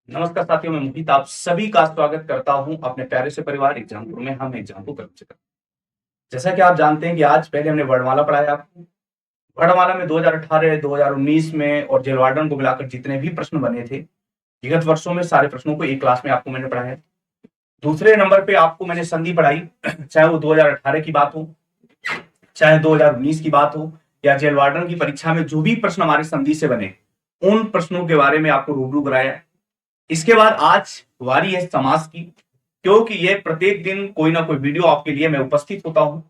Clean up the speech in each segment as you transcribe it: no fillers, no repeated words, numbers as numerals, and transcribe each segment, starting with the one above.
नमस्कार साथियों, मैं मोहित आप सभी का स्वागत करता हूं अपने प्यारे से परिवार एग्जामपुर में। हम एग्जामपुर कर जैसा कि आप जानते हैं कि आज पहले हमने वर्णमाला पढ़ाया आपको। वर्णमाला में 2018, 2019 में और जेल वार्डन को मिलाकर जितने भी प्रश्न बने थे विगत वर्षों में, सारे प्रश्नों को एक क्लास में आपको मैंने पढ़ाया। दूसरे नंबर पे आपको मैंने संधि पढ़ाई, चाहे वो 2018 की बात हो, चाहे 2019 की बात हो, या जेल वार्डन की परीक्षा में जो भी प्रश्न हमारे संधि से बने उन प्रश्नों के बारे में आपको रूबरू कराया। इसके बाद आज वारी है समास की, क्योंकि ये प्रत्येक दिन कोई ना कोई वीडियो आपके लिए मैं उपस्थित होता हूं।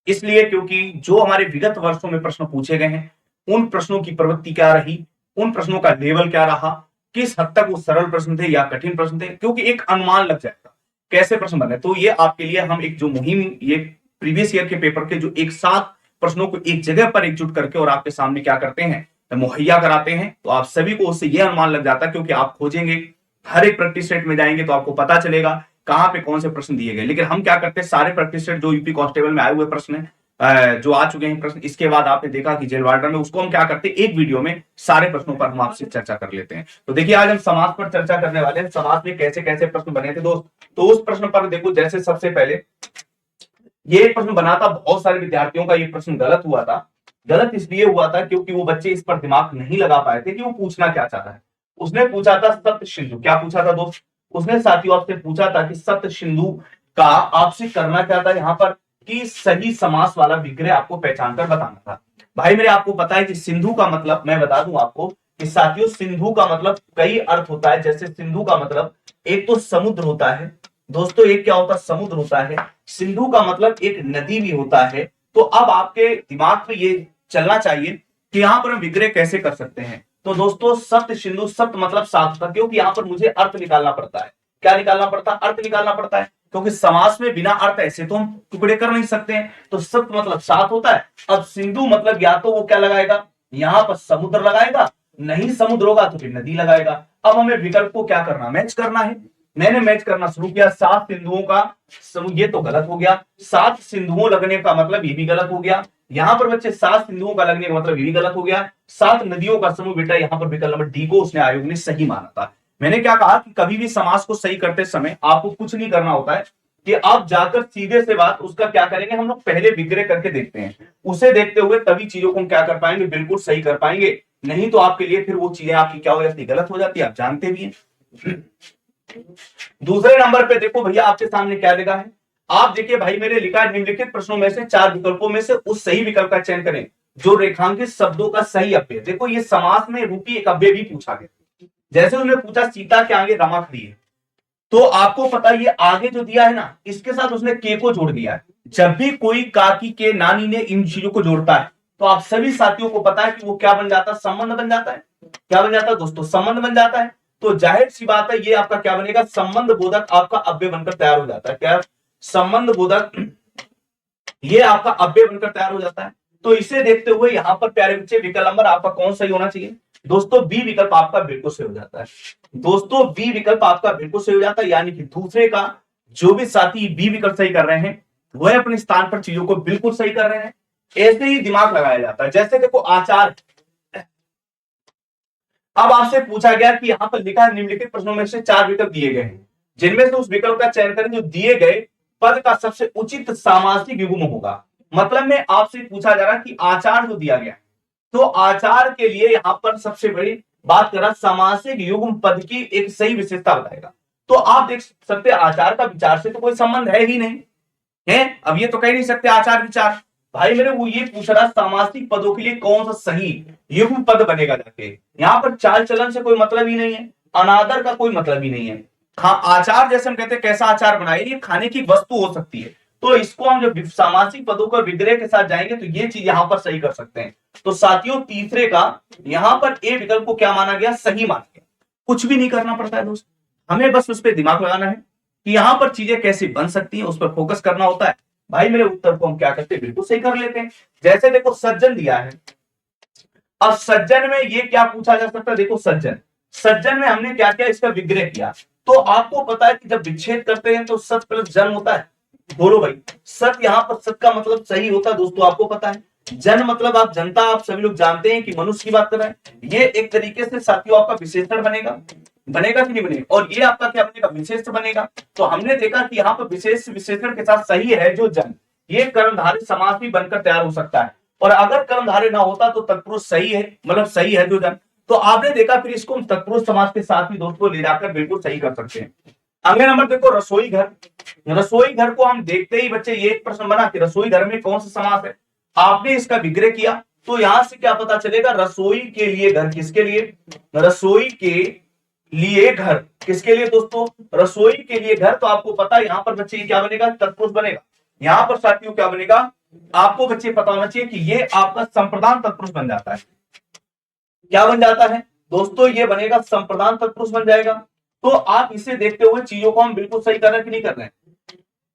इसलिए क्योंकि जो हमारे विगत वर्षों में प्रश्न पूछे गए हैं उन प्रश्नों की प्रवृत्ति क्या रही, उन प्रश्नों का लेवल क्या रहा, किस हद तक वो सरल प्रश्न थे या कठिन प्रश्न थे, क्योंकि एक अनुमान लग जाएगा कैसे प्रश्न बने। तो ये आपके लिए हम एक जो मुहिम, ये प्रीवियस ईयर के पेपर के जो एक साथ प्रश्नों को एक जगह पर एकजुट करके और आपके सामने क्या करते हैं, मुहैया कराते हैं, तो आप सभी को उससे यह अनुमान लग जाता है। क्योंकि आप खोजेंगे, हर एक प्रैक्टिस सेट में जाएंगे तो आपको पता चलेगा कहां पे कौन से प्रश्न दिए गए। लेकिन हम क्या करते हैं, सारे प्रैक्टिस सेट जो यूपी कांस्टेबल में आए हुए प्रश्न है, जो आ चुके हैं प्रश्न, इसके बाद आपने देखा कि जेल वार्डन में, उसको हम क्या करते हैं, एक वीडियो में सारे प्रश्नों पर हम आपसे चर्चा कर लेते हैं। तो देखिए, आज हम समाज पर चर्चा करने वाले हैं। समाज में कैसे कैसे प्रश्न बने थे दोस्त, तो उस प्रश्न पर देखो। जैसे सबसे पहले ये प्रश्न बना था, बहुत सारे विद्यार्थियों का ये प्रश्न गलत हुआ था। गलत इसलिए हुआ था क्योंकि वो बच्चे इस पर दिमाग नहीं लगा पाए थे कि वो पूछना क्या चाहता है। उसने पूछा था सप्त सिंधु, क्या पूछा था दोस्त, उसने साथियों आपसे पूछा था कि सप्त सिंधु का आपसे करना क्या था यहाँ पर, कि सही समास वाला विग्रह आपको पहचान कर बताना था। भाई मेरे, आपको पता है कि सिंधु का मतलब, मैं बता दूं आपको कि साथियों, सिंधु का मतलब कई अर्थ होता है। जैसे सिंधु का मतलब एक तो समुद्र होता है दोस्तों, एक क्या होता है, समुद्र होता है। सिंधु का मतलब एक नदी भी होता है। तो अब आपके दिमाग में ये चलना चाहिए कि यहां पर हम विग्रह कैसे कर सकते हैं। तो दोस्तों, सप्त सिंधु, सप्त मतलब सात होता, क्योंकि यहां पर मुझे अर्थ निकालना पड़ता है। क्या निकालना पड़ता है, अर्थ निकालना पड़ता है, क्योंकि समास में बिना अर्थ ऐसे तो हम टुकड़े कर नहीं सकते हैं। तो सप्त मतलब सात होता है। अब सिंधु मतलब या तो वो क्या लगाएगा, यहां पर समुद्र लगाएगा, नहीं समुद्र होगा तो फिर नदी लगाएगा। अब हमें विकल्प को क्या करना, मैच करना है। मैंने मैच करना शुरू किया, सात सिंधुओं का समूह, ये तो गलत हो गया। सात सिंधुओं लगने का मतलब ये भी गलत हो गया। यहां पर बच्चे सात सिंधुओं का लगने का मतलब ये भी गलत हो गया। सात नदियों का समूह, बेटा यहां पर विकल्प नंबर डी को उसने, आयोग ने सही माना था। मैंने क्या कहा कि कभी भी समास को सही करते समय आपको कुछ नहीं करना होता है कि आप जाकर सीधे से बात उसका क्या करेंगे, हम लोग पहले विग्रह करके देखते हैं। उसे देखते हुए तभी चीजों को हम क्या कर पाएंगे, बिल्कुल सही कर पाएंगे। नहीं तो आपके लिए फिर वो चीजें आपकी क्या हो जाती, गलत हो जाती है, आप जानते भी हैं। दूसरे नंबर पे देखो भैया, आपके सामने क्या लिखा है, आप देखिए भाई मेरे, लिखा है निम्नलिखित प्रश्नों में से चार विकल्पों में से उस सही विकल्प का चयन करें जो रेखांकित शब्दों का सही अव्यय। देखो, ये समास में रूपी एक अव्यय भी पूछा गया। जैसे उसने पूछा सीता के आगे रमा खड़ी है, तो आपको पता है ये आगे जो दिया है ना, इसके साथ उसने के को जोड़ दिया है। जब भी कोई काकी के नानी ने इन चीजों को जोड़ता है तो आप सभी साथियों को पता है कि वो क्या बन जाता है, संबंध बन जाता है। क्या बन जाता है दोस्तों, संबंध बन जाता है। तो जाहिर सी बात है, ये आपका क्या बनेगा, संबंध बोधक आपका अव्यय बनकर तैयार हो जाता है। क्या, संबंध बोधक, ये आपका अव्यय बनकर तैयार हो जाता है। तो इसे देखते हुए यहां पर प्यारे बच्चे, विकल्प नंबर आपका कौन सही होना चाहिए दोस्तों, बी विकल्प आपका बिल्कुल सही हो जाता है। दोस्तों, बी विकल्प आपका बिल्कुल सही हो जाता है, यानी कि दूसरे का जो भी साथी बी विकल्प सही कर रहे हैं वह अपने स्थान पर चीजों को बिल्कुल सही कर रहे हैं। ऐसे ही दिमाग लगाया जाता है। जैसे देखो आचार, अब आपसे पूछा गया कि यहां पर लिखा है निम्नलिखित प्रश्नों में से चार विकल्प दिए गए हैं जिनमें से उस विकल्प का चयन करें जो दिए गए पद का सबसे उचित सामासिक युग्म होगा। मतलब में आपसे पूछा जा रहा कि आचार जो दिया गया, तो आचार के लिए यहां पर सबसे बड़ी बात करा, सामासिक युग्म पद की एक सही विशेषता बताएगा। तो आप देख सकते हैं आचार का विचार से तो कोई संबंध है ही नहीं है। अब ये तो कह नहीं सकते आचार विचार। भाई मेरे, वो ये पूछ रहा सामासिक पदों के लिए कौन सा सही युग्म पद बनेगा जाके। यहाँ पर चाल चलन से कोई मतलब ही नहीं है, अनादर का कोई मतलब ही नहीं है। आचार जैसे हम कहते हैं कैसा आचार बनाए, ये खाने की वस्तु हो सकती है। तो इसको हम जब सामासिक पदों का विग्रह के साथ जाएंगे तो ये चीज यहां पर सही कर सकते हैं। तो साथियों, तीसरे का यहां पर ए विकल्प को क्या माना गया, सही माना गया। कुछ भी नहीं करना पड़ता है दोस्त, हमें बस उस पर दिमाग लगाना है कि यहां पर चीजें कैसे बन सकती हैं, उस पर फोकस करना होता है। भाई मेरे, उत्तर को हम क्या करते हैं, बिल्कुल सही कर लेते हैं। जैसे देखो सज्जन दिया है, अब सज्जन में ये क्या पूछा जा सकता है, देखो सज्जन, सज्जन में हमने क्या किया, इसका विग्रह किया। तो आपको पता है कि जब विच्छेद करते हैं तो सत प्लस जन होता है। बोलो भाई, सत, यहां पर सत का मतलब सही होता है दोस्तों, आपको पता है। जन मतलब आप जनता, आप सभी लोग जानते हैं कि मनुष्य की बात कर रहे हैं। ये एक तरीके से साथियों आपका विशेषण बनेगा। बनेगा कि नहीं बनेगा? और ये आपका क्या बनेगा? विशेष बनेगा। तो हमने देखा कि यहाँ पर विशेष विशेषण के साथ सही है जो जन, ये कर्मधारय समास भी बनकर तैयार हो सकता है। और अगर कर्मधारय ना होता तो तत्पुरुष सही है, मतलब सही है जो जन। तो आपने देखा फिर इसको हम तत्पुरुष समास के साथ भी दोस्तों ले जाकर बिल्कुल सही कर सकते हैं। अगले नंबर देखो रसोई घर। रसोई घर को हम देखते ही बच्चे ये एक प्रश्न बना कि रसोई घर में कौन सा समास है। आपने इसका विग्रह किया तो यहां से क्या पता चलेगा? रसोई के लिए घर किसके लिए? रसोई के लिए घर किसके लिए दोस्तों? रसोई के लिए घर। तो आपको पता है यहां पर बच्चे क्या बनेगा? तत्पुरुष बनेगा। यहां पर साथियों क्या बनेगा? आपको बच्चे पता होना चाहिए कि ये आपका संप्रदान तत्पुरुष बन जाता है। क्या बन जाता है दोस्तों? ये बनेगा संप्रदान तत्पुरुष बन जाएगा। तो आप इसे देखते हुए चीजों को हम बिल्कुल सही कर रहे हैं कि नहीं कर रहे हैं?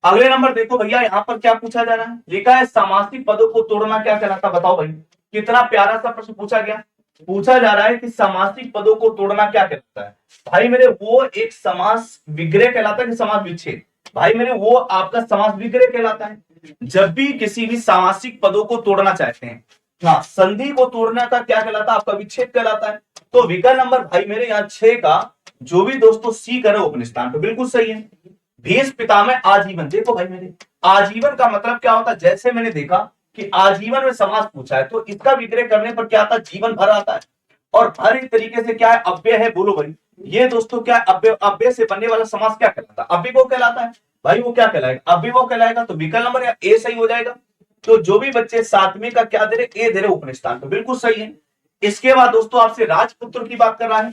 अगले नंबर देखो भैया, यहाँ पर क्या पूछा जा रहा है? लिखा है समासिक पदों को तोड़ना क्या कहलाता? बताओ भाई, कितना प्यारा सा प्रश्न पूछा गया। पूछा जा रहा है कि समासिक पदों को तोड़ना क्या कहलाता है? भाई मेरे वो एक समास विग्रह कहलाता है कि समास विच्छेद? भाई मेरे वो आपका समास विग्रह कहलाता है। जब भी किसी भी सामासिक पदों को तोड़ना चाहते हैं, हाँ, संधि को तोड़ना का क्या कहलाता है? आपका विच्छेद कहलाता है। तो विकल्प नंबर भाई मेरे यहाँ 6 का जो भी दोस्तों सी करे ओपन स्थान पे बिल्कुल सही है। भीष्म पितामह आजीवन। देखो भाई मेरे, आजीवन का मतलब क्या होता है? जैसे मैंने देखा कि आजीवन में समास पूछा है तो इसका विग्रह करने पर क्या आता है? जीवन भर आता है। और भर एक तरीके से क्या है? अव्यय है। बोलो भाई, ये दोस्तों क्या है? अव्यय। अव्यय से बनने वाला समास क्या कहलाता है? अव्यय कहलाता है। भाई वो क्या कहलाएगा? अव्यय कहलाएगा। तो विकल्प नंबर ए सही हो जाएगा। तो जो भी बच्चे सातवें का क्या दे रहे? ए दे रहे ओपन स्थान पे, बिल्कुल सही है। इसके बाद दोस्तों आपसे राजपुत्र की बात कर रहा है,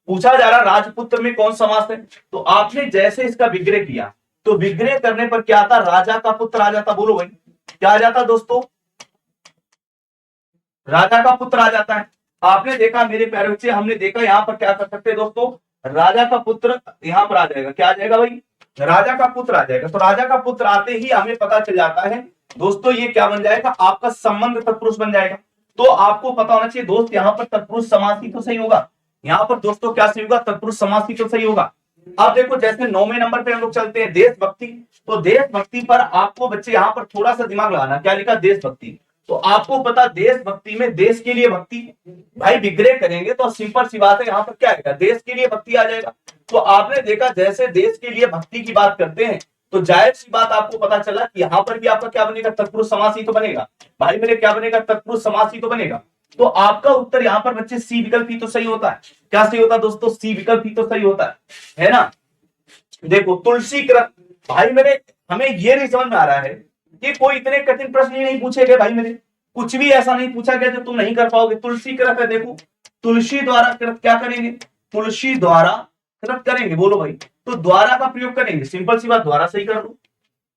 पूछा जा रहा राजपुत्र में कौन समास है। तो आपने जैसे इसका विग्रह किया तो विग्रह करने पर क्या आता? राजा का पुत्र आ जाता। बोलो भाई, क्या आ जाता दोस्तों? राजा का पुत्र आ जाता है। आपने देखा मेरे प्यारे बच्चे, हमने देखा यहाँ पर क्या कर सकते हैं दोस्तों? राजा का पुत्र यहाँ पर आ जाएगा। क्या आ जाएगा भाई? राजा का पुत्र आ जाएगा। तो राजा का पुत्र आते ही हमें पता चल जाता है दोस्तों ये क्या बन जाएगा? आपका संबंध तत्पुरुष बन जाएगा। तो आपको पता होना चाहिए दोस्त, यहाँ पर तत्पुरुष समास ही तो सही होगा। यहाँ पर दोस्तों क्या सही होगा? तत्पुरुष समास ही तो सही होगा। अब देखो जैसे 9वें नंबर पे हम लोग चलते हैं देशभक्ति। तो देशभक्ति पर आपको बच्चे यहाँ पर थोड़ा सा दिमाग लगाना। क्या लिखा? देशभक्ति। तो आपको पता देशभक्ति में देश के लिए भक्ति, भाई विग्रह करेंगे तो सिंपल सी बात है यहाँ पर क्या आएगा? देश के लिए भक्ति आ जाएगा। तो आपने देखा जैसे देश के लिए भक्ति की बात करते हैं तो जाहिर सी बात आपको पता चला कि यहाँ पर भी आपका क्या बनेगा? तत्पुरुष समास ही तो बनेगा। भाई मेरे क्या बनेगा? तत्पुरुष समास ही तो बनेगा। तो आपका उत्तर यहाँ पर बच्चे सी विकल्प ही तो सही होता है। क्या सही होता है दोस्तों? सी विकल्प ही तो सही होता है ना? देखो तुलसी कृत, भाई मेरे हमें ये नहीं समझ में आ रहा है कि कोई इतने कठिन प्रश्न ही नहीं पूछे गए। भाई मेरे कुछ भी ऐसा नहीं पूछा गया जो तुम नहीं कर पाओगे। तुलसी कृत है, देखो तुलसी द्वारा कृत क्या करेंगे? तुलसी द्वारा कृत करेंगे। बोलो भाई, तो द्वारा का प्रयोग करेंगे। सिंपल सी बात, द्वारा सही कर लो।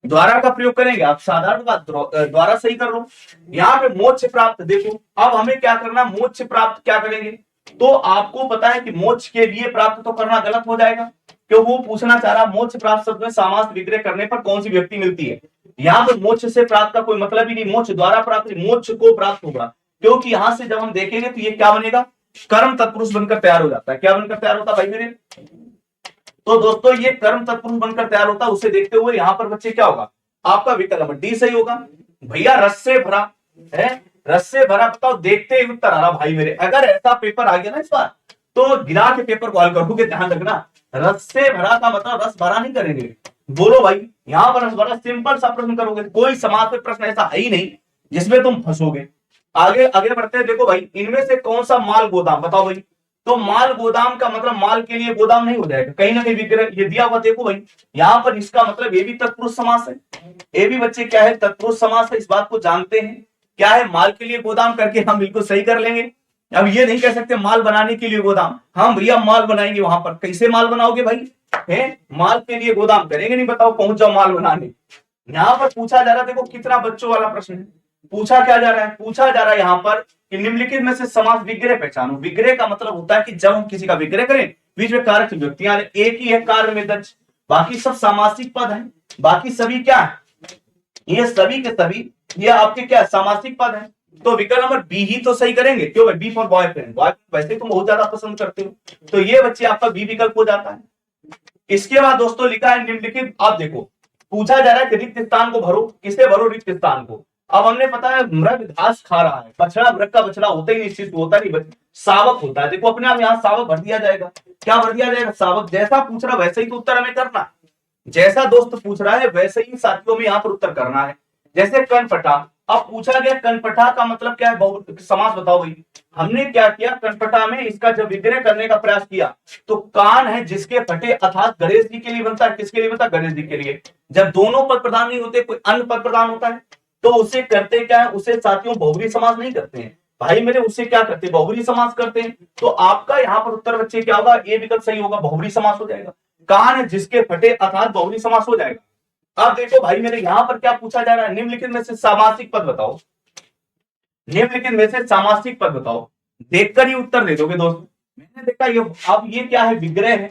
द्वारा का प्रयोग करेंगे आप, साधारण बात, द्वारा सही कर लो। यहाँ पे मोक्ष प्राप्त, देखो अब हमें क्या करना? मोक्ष प्राप्त क्या करेंगे? तो आपको पता है कि मोक्ष के लिए प्राप्त तो करना गलत हो जाएगा, क्यों? वो पूछना चाह रहा मोक्ष प्राप्त शब्द में समास विग्रह करने पर कौन सी व्यक्ति मिलती है। यहाँ पर मोक्ष से प्राप्त का कोई मतलब ही नहीं। मोक्ष द्वारा प्राप्त, मोक्ष को प्राप्त होगा, क्योंकि यहां से जब हम देखेंगे तो ये क्या बनेगा? कर्म तत्पुरुष बनकर तैयार हो जाता है। क्या बनकर तैयार होता है भाई मेरे? तो दोस्तों ये कर्म तत्पुरुष बनकर तैयार होता है। उसे देखते हुए यहाँ पर बच्चे क्या होगा? आपका विकल्प नंबर डी सही होगा। भैया रस से भरा है, रस से भरा, बताओ देखते ही उत्तर आ रहा भाई मेरे। अगर ऐसा पेपर आ गया ना इस बार तो गिरा के पेपर को हल करोगे, ध्यान रखना। रस से भरा का मतलब रस भरा नहीं करेंगे। बोलो भाई, यहाँ पर रस भरा सिंपल सा प्रश्न करोगे। कोई समाज में प्रश्न ऐसा है ही नहीं जिसमें तुम फंसोगे। आगे आगे बढ़ते हैं। देखो भाई, इनमें से कौन सा माल गोदाम? बताओ भाई। तो माल गोदाम का मतलब माल के लिए गोदाम नहीं हो जाएगा, कहीं ना कहीं विग्रह ये दिया हुआ। देखो भाई यहाँ पर इसका मतलब ये भी तत्पुरुष समास है। ये भी बच्चे क्या है? तत्पुरुष समास है। इस बात को जानते हैं क्या है? माल के लिए गोदाम करके हम बिल्कुल सही कर लेंगे। अब ये नहीं कह सकते माल बनाने के लिए गोदाम। हम भैया माल बनाएंगे वहां पर। कैसे माल बनाओगे भाई? है माल के लिए गोदाम करेंगे नहीं, बताओ पहुंच जाओ माल बनाने। यहाँ पर पूछा जा रहा है, देखो कितना बच्चों वाला प्रश्न है। पूछा क्या जा रहा है? पूछा जा रहा है यहाँ पर कि निम्नलिखित में से समास विग्रह पहचानो। विग्रह का मतलब होता है कि जब हम किसी का विग्रह करें बीच में कारक विभक्तियां, एक ही है कार्य में दक्ष, बाकी सब सामासिक पद हैं। बाकी सभी क्या है? ये सभी के सभी ये आपके क्या सामासिक पद हैं। तो विकल्प नंबर बी ही तो सही करेंगे। क्यों भाई? B for boyfriend. बॉयफ्रेंड वैसे तुम बहुत ज्यादा पसंद करते हो, तो ये बच्चे आपका बी विकल्प हो जाता है। इसके बाद दोस्तों लिखा है निम्नलिखित, आप देखो पूछा जा रहा है कि रिक्त स्थान को भरो। किसे भरो? रिक्त स्थान को। अब हमने पता है मृग घास खा रहा है, बछड़ा मृग का बछड़ा होता ही निश्चित होता नहीं, सावक होता है। देखो अपने आप यहाँ सावक भर दिया जाएगा, क्या भर दिया जाएगा, सावक। जैसा पूछ रहा वैसे ही तो उत्तर हमें करना है, जैसा दोस्त पूछ रहा है वैसे ही साथियों में यहाँ पर उत्तर करना है। जैसे कनपटा, अब पूछा गया कनपटा का मतलब क्या है, समास बताओ भाई। हमने क्या किया, कनपटा में इसका जब विग्रह करने का प्रयास किया तो कान है जिसके फटे अर्थात गणेश जी के लिए बनता है। किसके लिए बनता है, गणेश जी के लिए। जब दोनों पद प्रधान नहीं होते, कोई अन्य पद प्रधान होता है तो उसे करते क्या है, उसे साथियों बहुब्री समास नहीं करते हैं भाई मेरे, उसे क्या करते हैं, बहुब्री समास करते हैं। तो आपका यहाँ पर उत्तर बच्चे क्या होगा, ए विकल्प सही होगा, बहुब्री समास हो जाएगा। कान है जिसके फटे अर्थात बहुब्री समास हो जाएगा। अब देखो भाई मेरे यहाँ पर क्या पूछा जा रहा है, निम्नलिखित में से सामासिक पद बताओ, निम्नलिखित में से सामासिक पद बताओ। देखकर ही उत्तर दे दोगे दोस्त। मैंने देखा ये, अब ये क्या है, विग्रह है।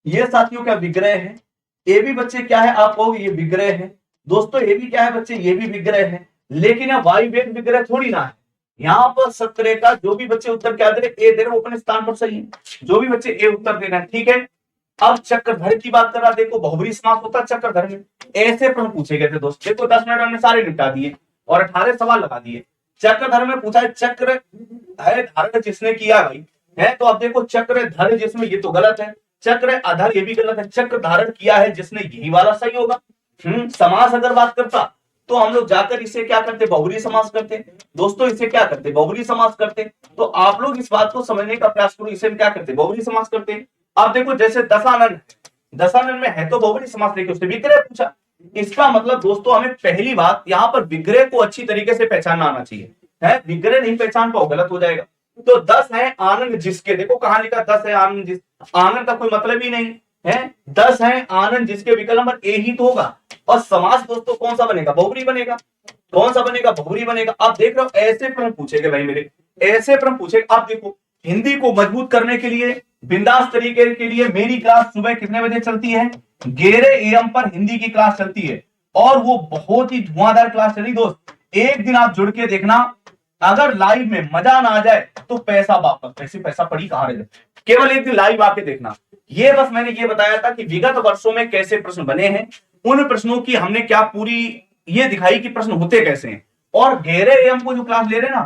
ये साथियों क्या विग्रह है। ये भी बच्चे क्या है, आप कहोगे ये विग्रह है। दोस्तों ये भी क्या है बच्चे, ये भी विग्रह है। लेकिन यह वायु वेग विग्रह थोड़ी ना है। यहाँ पर सत्रह का जो भी बच्चे उत्तर क्या दे रहे, ए दे रहे, वो अपने स्थान पर सही है। जो भी बच्चे ए उत्तर दे रहे हैं ठीक है। अब चक्रधर की बात कर रहा, देखो बहुब्री समास होता है चक्रधर में। ऐसे प्रश्न पूछे गए थे दोस्त। देखो 10 मिनट हमने सारे निपटा दिए और 18 सवाल लगा दिए। चक्रधर में पूछा है, चक्र है धारण जिसने किया भाई है, तो अब देखो चक्र धर जिसमें, ये तो गलत है। चक्र अधर ये भी गलत है। चक्र धारण किया है जिसने, यही वाला सही होगा। समास अगर बात करता तो हम लोग जाकर इसे क्या करते, बहुब्री समास करते। दोस्तों इसे क्या करते, बहुब्री समास करते। तो आप लोग इस बात को समझने का प्रयास करो, इसे क्या करते, बहुब्री समास करते। आप देखो जैसे दशानन, दशानन में है तो बहुब्री समास, लेके उससे विग्रह पूछा। इसका मतलब दोस्तों हमें पहली बात यहाँ पर विग्रह को अच्छी तरीके से पहचानना आना चाहिए है। विग्रह नहीं पहचान पाओ गलत हो जाएगा। तो 10 है आनंद जिसके, देखो कहां लिखा 10 है आनंद जिस, आनंद का कोई मतलब ही नहीं है। 10 है आनंद जिसके, विकल्प नंबर ए ही तो होगा। और समास दोस्तों कौन सा बनेगा, बहुब्री बनेगा। कौन सा बनेगा, बहुब्री बनेगा। आप देख रहे हो ऐसे प्रश्न पूछेंगे भाई मेरे, ऐसे प्रश्न पूछेंगे। आप देखो हिंदी को मजबूत करने के लिए, बिंदास तरीके के लिए मेरी क्लास सुबह कितने बजे चलती है, 11 AM पर हिंदी की क्लास चलती है। और वो बहुत ही धुआंधार क्लास चली दोस्त। एक दिन आप जुड़ के देखना, अगर लाइव में मजा ना आ जाए तो पैसा वापस, पैसे पैसा पड़ी कहां रह जाए। केवल एक दिन लाइव आके देखना। ये बस मैंने ये बताया था कि विगत वर्षों में कैसे प्रश्न बने हैं, उन प्रश्नों की हमने क्या पूरी ये दिखाई कि प्रश्न होते कैसे हैं। और 11 AM को जो क्लास ले रहे हैं ना,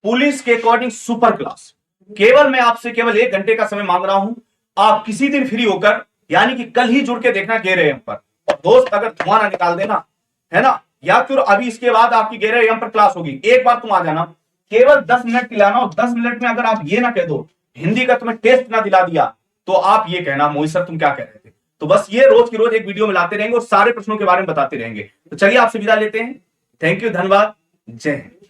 पुलिस के अकॉर्डिंग सुपर क्लास। केवल मैं आपसे केवल 1 घंटे का समय मांग रहा हूं। आप किसी दिन फ्री होकर, यानी कि कल ही जुड़ के देखना 11 AM पर। और दोस्त अगर धुआं ना निकाल देना है ना, या फिर अभी इसके बाद आपकी 11 AM पर क्लास होगी, एक बार तुम आ जाना, केवल 10 मिनट दिलाना। और 10 मिनट में अगर आप ये ना कह दो हिंदी का तुम्हें टेस्ट ना दिला दिया, तो आप ये कहना मोहित सर तुम क्या कह रहे थे। तो बस ये रोज की रोज एक वीडियो में लाते रहेंगे और सारे प्रश्नों के बारे में बताते रहेंगे। तो चलिए आपसे विदा लेते हैं। थैंक यू, धन्यवाद, जय हिंद।